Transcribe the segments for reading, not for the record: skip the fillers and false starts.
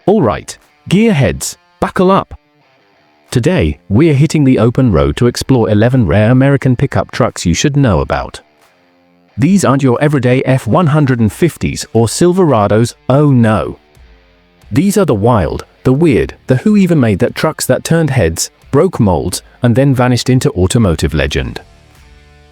Alright, gearheads, buckle up. Today, we're hitting the open road to explore 11 rare American pickup trucks you should know about. These aren't your everyday F-150s or Silverados, oh no. These are the wild, the weird, the who even made that trucks that turned heads, broke molds, and then vanished into automotive legend.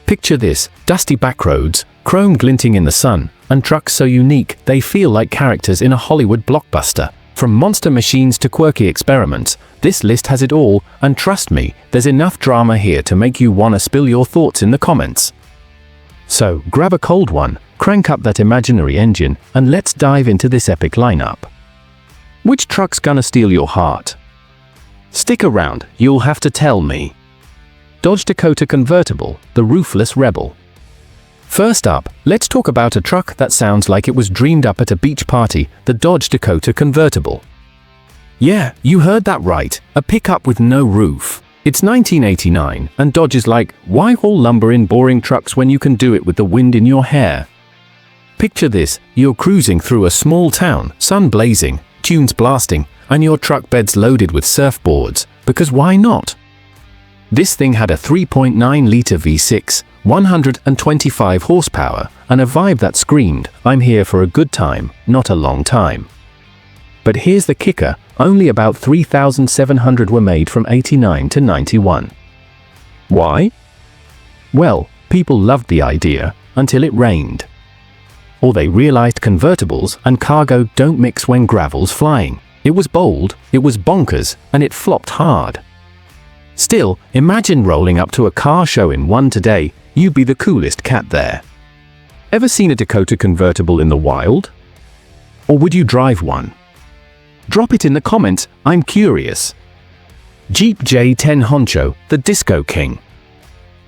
Picture this, dusty backroads, chrome glinting in the sun, and trucks so unique they feel like characters in a Hollywood blockbuster. From monster machines to quirky experiments, this list has it all, and trust me, there's enough drama here to make you wanna spill your thoughts in the comments. So, grab a cold one, crank up that imaginary engine, and let's dive into this epic lineup. Which truck's gonna steal your heart? Stick around, you'll have to tell me. Dodge Dakota Convertible, the ruthless rebel. First up, let's talk about a truck that sounds like it was dreamed up at a beach party, the Dodge Dakota Convertible. Yeah, you heard that right, a pickup with no roof. It's 1989, and Dodge is like, why haul lumber in boring trucks when you can do it with the wind in your hair? Picture this, you're cruising through a small town, sun blazing, tunes blasting, and your truck bed's loaded with surfboards, because why not? This thing had a 3.9-liter V6, 125 horsepower, and a vibe that screamed, I'm here for a good time, not a long time. But here's the kicker, only about 3,700 were made from 89 to 91. Why? Well, people loved the idea, until it rained. Or they realized convertibles and cargo don't mix when gravel's flying. It was bold, it was bonkers, and it flopped hard. Still, imagine rolling up to a car show in one today, you'd be the coolest cat there. Ever seen a Dakota convertible in the wild? Or would you drive one? Drop it in the comments, I'm curious. Jeep J10 Honcho, the Disco King.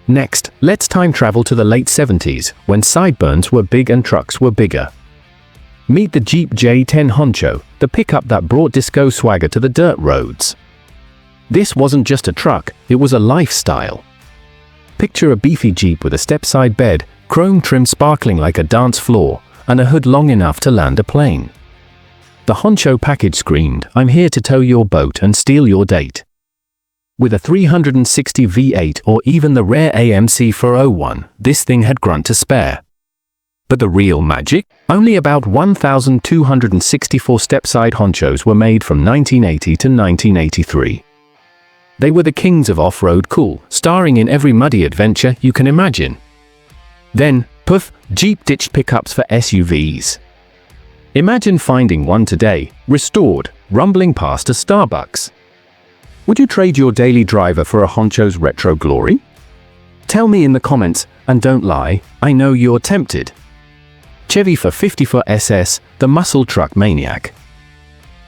Next, let's time travel to the late 70s, when sideburns were big and trucks were bigger. Meet the Jeep J10 Honcho, the pickup that brought disco swagger to the dirt roads. This wasn't just a truck, it was a lifestyle. Picture a beefy Jeep with a step-side bed, chrome trim sparkling like a dance floor, and a hood long enough to land a plane. The Honcho package screamed, I'm here to tow your boat and steal your date. With a 360 V8 or even the rare AMC 401, this thing had grunt to spare. But the real magic? Only about 1,264 step-side Honchos were made from 1980 to 1983. They were the kings of off-road cool, starring in every muddy adventure you can imagine. Then, poof, Jeep ditched pickups for SUVs. Imagine finding one today, restored, rumbling past a Starbucks. Would you trade your daily driver for a Honcho's retro glory? Tell me in the comments, and don't lie, I know you're tempted. Chevy 454 SS, the muscle truck maniac.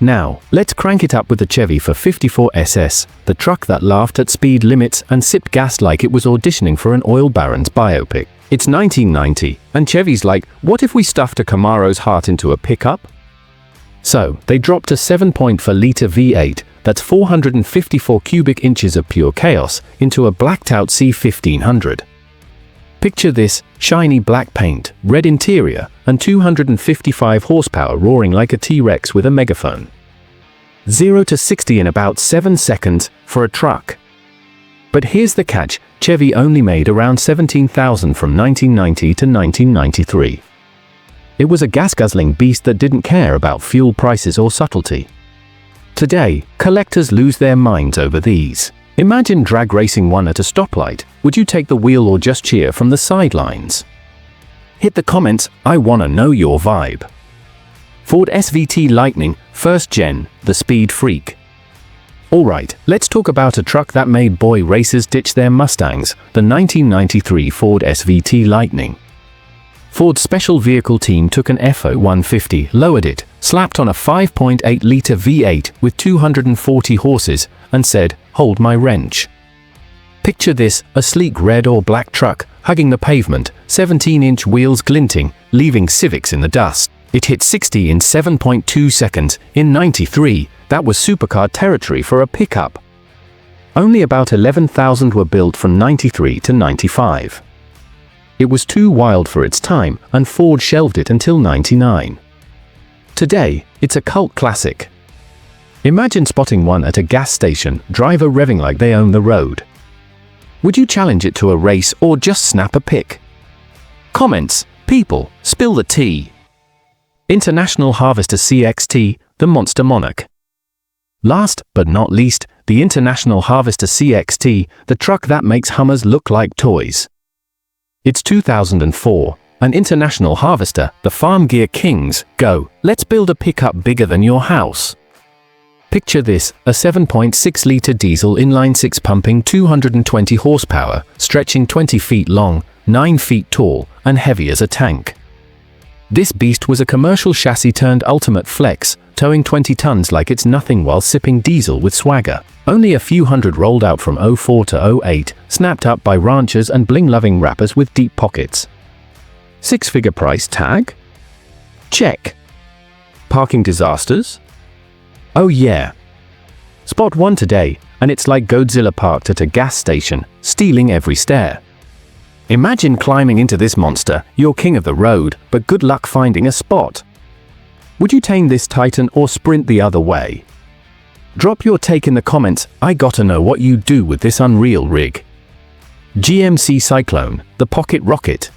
Now, let's crank it up with the Chevy 454 SS, the truck that laughed at speed limits and sipped gas like it was auditioning for an oil baron's biopic. It's 1990, and Chevy's like, what if we stuffed a Camaro's heart into a pickup? So, they dropped a 7.4-liter V8, that's 454 cubic inches of pure chaos, into a blacked-out C1500. Picture this, shiny black paint, red interior, and 255 horsepower roaring like a T-Rex with a megaphone. 0 to 60 in about 7 seconds, for a truck. But here's the catch, Chevy only made around 17,000 from 1990 to 1993. It was a gas-guzzling beast that didn't care about fuel prices or subtlety. Today, collectors lose their minds over these. Imagine drag racing one at a stoplight, would you take the wheel or just cheer from the sidelines? Hit the comments, I wanna know your vibe. Ford SVT Lightning, first gen, the speed freak. Alright, let's talk about a truck that made boy racers ditch their Mustangs, the 1993 Ford SVT Lightning. Ford's special vehicle team took an F-150, lowered it, slapped on a 5.8-liter V8 with 240 horses, and said, hold my wrench. Picture this, a sleek red or black truck, hugging the pavement, 17-inch wheels glinting, leaving Civics in the dust. It hit 60 in 7.2 seconds. In 93, that was supercar territory for a pickup. Only about 11,000 were built from 93 to 95. It was too wild for its time, and Ford shelved it until 99. Today, it's a cult classic. Imagine spotting one at a gas station, driver revving like they own the road. Would you challenge it to a race or just snap a pic? Comments, people, spill the tea. International Harvester CXT, the Monster Monarch. Last but not least, the International Harvester CXT, the truck that makes Hummers look like toys. It's 2004, an International Harvester, the Farm Gear Kings, go, let's build a pickup bigger than your house. Picture this, a 7.6-litre diesel inline-six pumping 220 horsepower, stretching 20 feet long, 9 feet tall, and heavy as a tank. This beast was a commercial chassis turned ultimate flex, towing 20 tons like it's nothing while sipping diesel with swagger. Only a few hundred rolled out from 04 to 08, snapped up by ranchers and bling-loving rappers with deep pockets. Six-figure price tag? Check. Parking disasters? Oh yeah. Spot one today, and it's like Godzilla parked at a gas station, stealing every stare. Imagine climbing into this monster, you're king of the road, but good luck finding a spot. Would you tame this titan or sprint the other way? Drop your take in the comments, I gotta know what you do with this unreal rig. GMC Cyclone, the pocket rocket.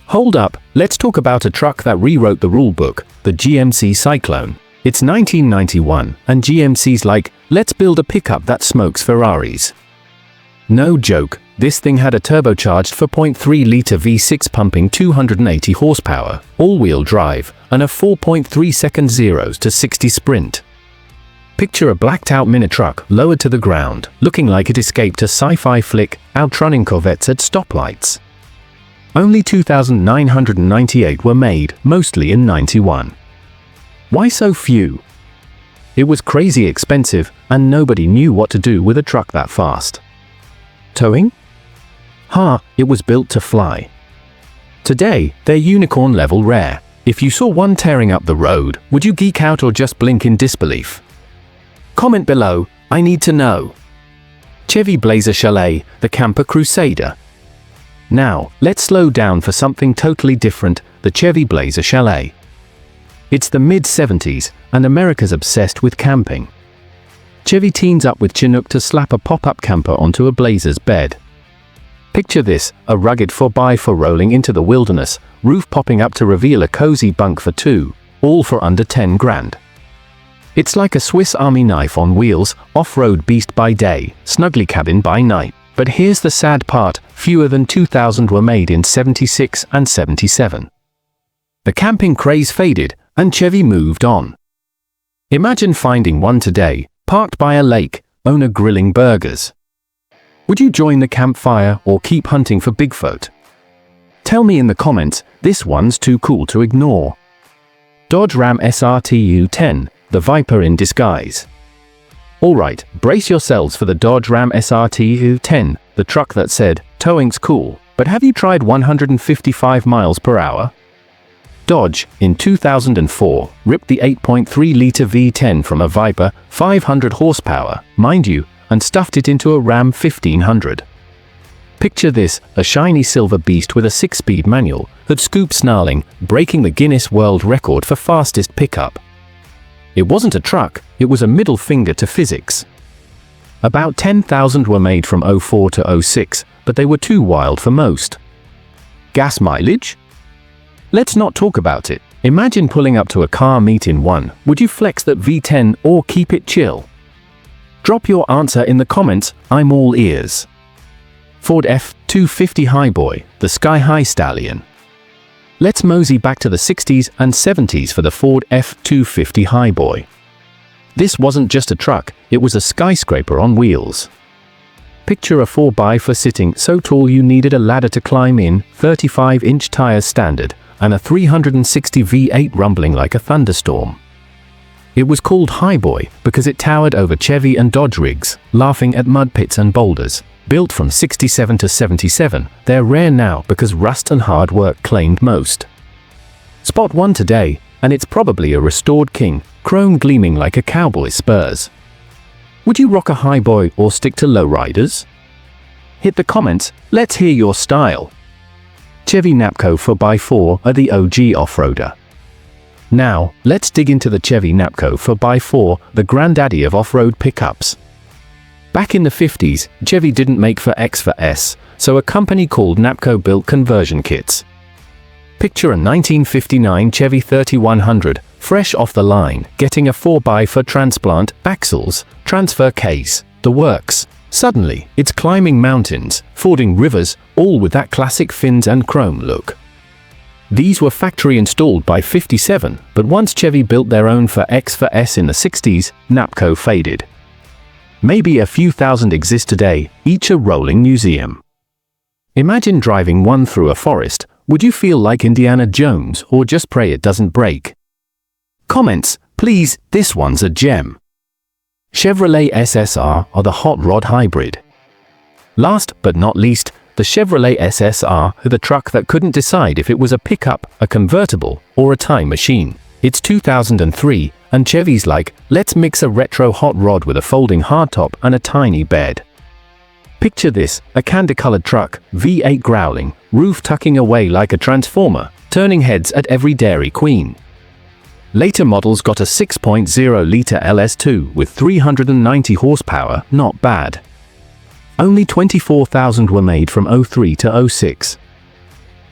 Hold up, let's talk about a truck that rewrote the rulebook, the GMC Cyclone. It's 1991, and GMC's like, let's build a pickup that smokes Ferraris. No joke, this thing had a turbocharged 4.3-litre V6 pumping 280 horsepower, all-wheel drive, and a 4.3-second 0 to 60 sprint. Picture a blacked-out mini-truck lowered to the ground, looking like it escaped a sci-fi flick, outrunning Corvettes at stoplights. Only 2,998 were made, mostly in '91. Why so few? It was crazy expensive, and nobody knew what to do with a truck that fast. Towing? It was built to fly. Today, they're unicorn-level rare. If you saw one tearing up the road, would you geek out or just blink in disbelief? Comment below, I need to know. Chevy Blazer Chalet, the Camper Crusader. Now, let's slow down for something totally different, the Chevy Blazer Chalet. It's the mid-70s, and America's obsessed with camping. Chevy teams up with Chinook to slap a pop-up camper onto a Blazer's bed. Picture this, a rugged 4x4 rolling into the wilderness, roof popping up to reveal a cozy bunk for two, all for under 10 grand. It's like a Swiss Army knife on wheels, off-road beast by day, snuggly cabin by night. But here's the sad part, fewer than 2,000 were made in '76 and '77. The camping craze faded, and Chevy moved on. Imagine finding one today, parked by a lake, owner grilling burgers. Would you join the campfire or keep hunting for Bigfoot? Tell me in the comments, this one's too cool to ignore. Dodge Ram SRT-U10, the Viper in disguise. Alright, brace yourselves for the Dodge Ram SRT-U10, the truck that said, towing's cool, but have you tried 155 miles per hour? Dodge, in 2004, ripped the 8.3-litre V10 from a Viper, 500 horsepower, mind you, and stuffed it into a Ram 1500. Picture this, a shiny silver beast with a 6-speed manual that scoops snarling, breaking the Guinness World Record for fastest pickup. It wasn't a truck, it was a middle finger to physics. About 10,000 were made from '04 to '06, but they were too wild for most. Gas mileage? Let's not talk about it. Imagine pulling up to a car meet in one. Would you flex that V10 or keep it chill? Drop your answer in the comments, I'm all ears. Ford F-250 Highboy, the sky-high stallion. Let's mosey back to the 60s and 70s for the Ford F-250 Highboy. This wasn't just a truck, it was a skyscraper on wheels. Picture a 4x4 sitting so tall you needed a ladder to climb in, 35-inch tires standard, and a 360 V8 rumbling like a thunderstorm. It was called Highboy because it towered over Chevy and Dodge rigs, laughing at mud pits and boulders. Built from '67 to '77, they're rare now because rust and hard work claimed most. Spot one today, and it's probably a restored king, chrome gleaming like a cowboy's spurs. Would you rock a Highboy or stick to lowriders? Hit the comments, let's hear your style. Chevy Napco 4x4 are the OG off-roader. Now, let's dig into the Chevy Napco 4x4, the granddaddy of off-road pickups. Back in the 50s, Chevy didn't make for X for S, so a company called Napco built conversion kits. Picture a 1959 Chevy 3100, fresh off the line, getting a 4x4 transplant, axles, transfer case, the works. Suddenly, it's climbing mountains, fording rivers, all with that classic fins and chrome look. These were factory installed by 57, but once Chevy built their own for X for S in the 60s, Napco faded. Maybe a few thousand exist today, each a rolling museum. Imagine driving one through a forest. Would you feel like Indiana Jones or just pray it doesn't break? Comments, please, this one's a gem. Chevrolet SSR or the hot rod hybrid. Last but not least, the Chevrolet SSR, the truck that couldn't decide if it was a pickup, a convertible, or a time machine. It's 2003, and Chevy's like, let's mix a retro hot rod with a folding hardtop and a tiny bed. Picture this, a candy-colored truck, V8 growling, roof tucking away like a transformer, turning heads at every Dairy Queen. Later models got a 6.0-liter LS2 with 390 horsepower, not bad. Only 24,000 were made from 03 to 06.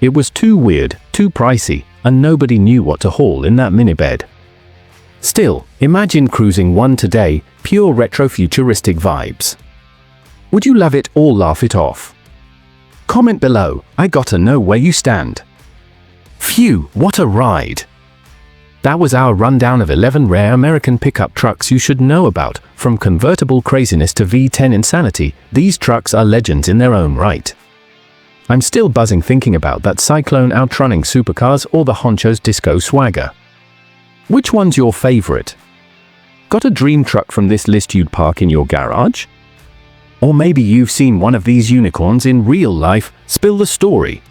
It was too weird, too pricey, and nobody knew what to haul in that minibed. Still, imagine cruising one today, pure retro-futuristic vibes. Would you love it or laugh it off? Comment below, I gotta know where you stand. Phew, what a ride! That was our rundown of 11 rare American pickup trucks you should know about. From convertible craziness to V10 insanity, these trucks are legends in their own right. I'm still buzzing thinking about that Cyclone outrunning supercars or the Honcho's disco swagger. Which one's your favorite? Got a dream truck from this list you'd park in your garage? Or maybe you've seen one of these unicorns in real life. Spill the story.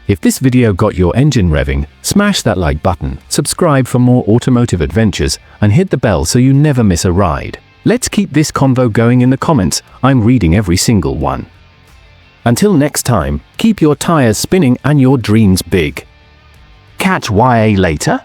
If this video got your engine revving, smash that like button, subscribe for more automotive adventures, and hit the bell so you never miss a ride. Let's keep this convo going in the comments. I'm reading every single one. Until next time, keep your tires spinning and your dreams big. Catch YA later.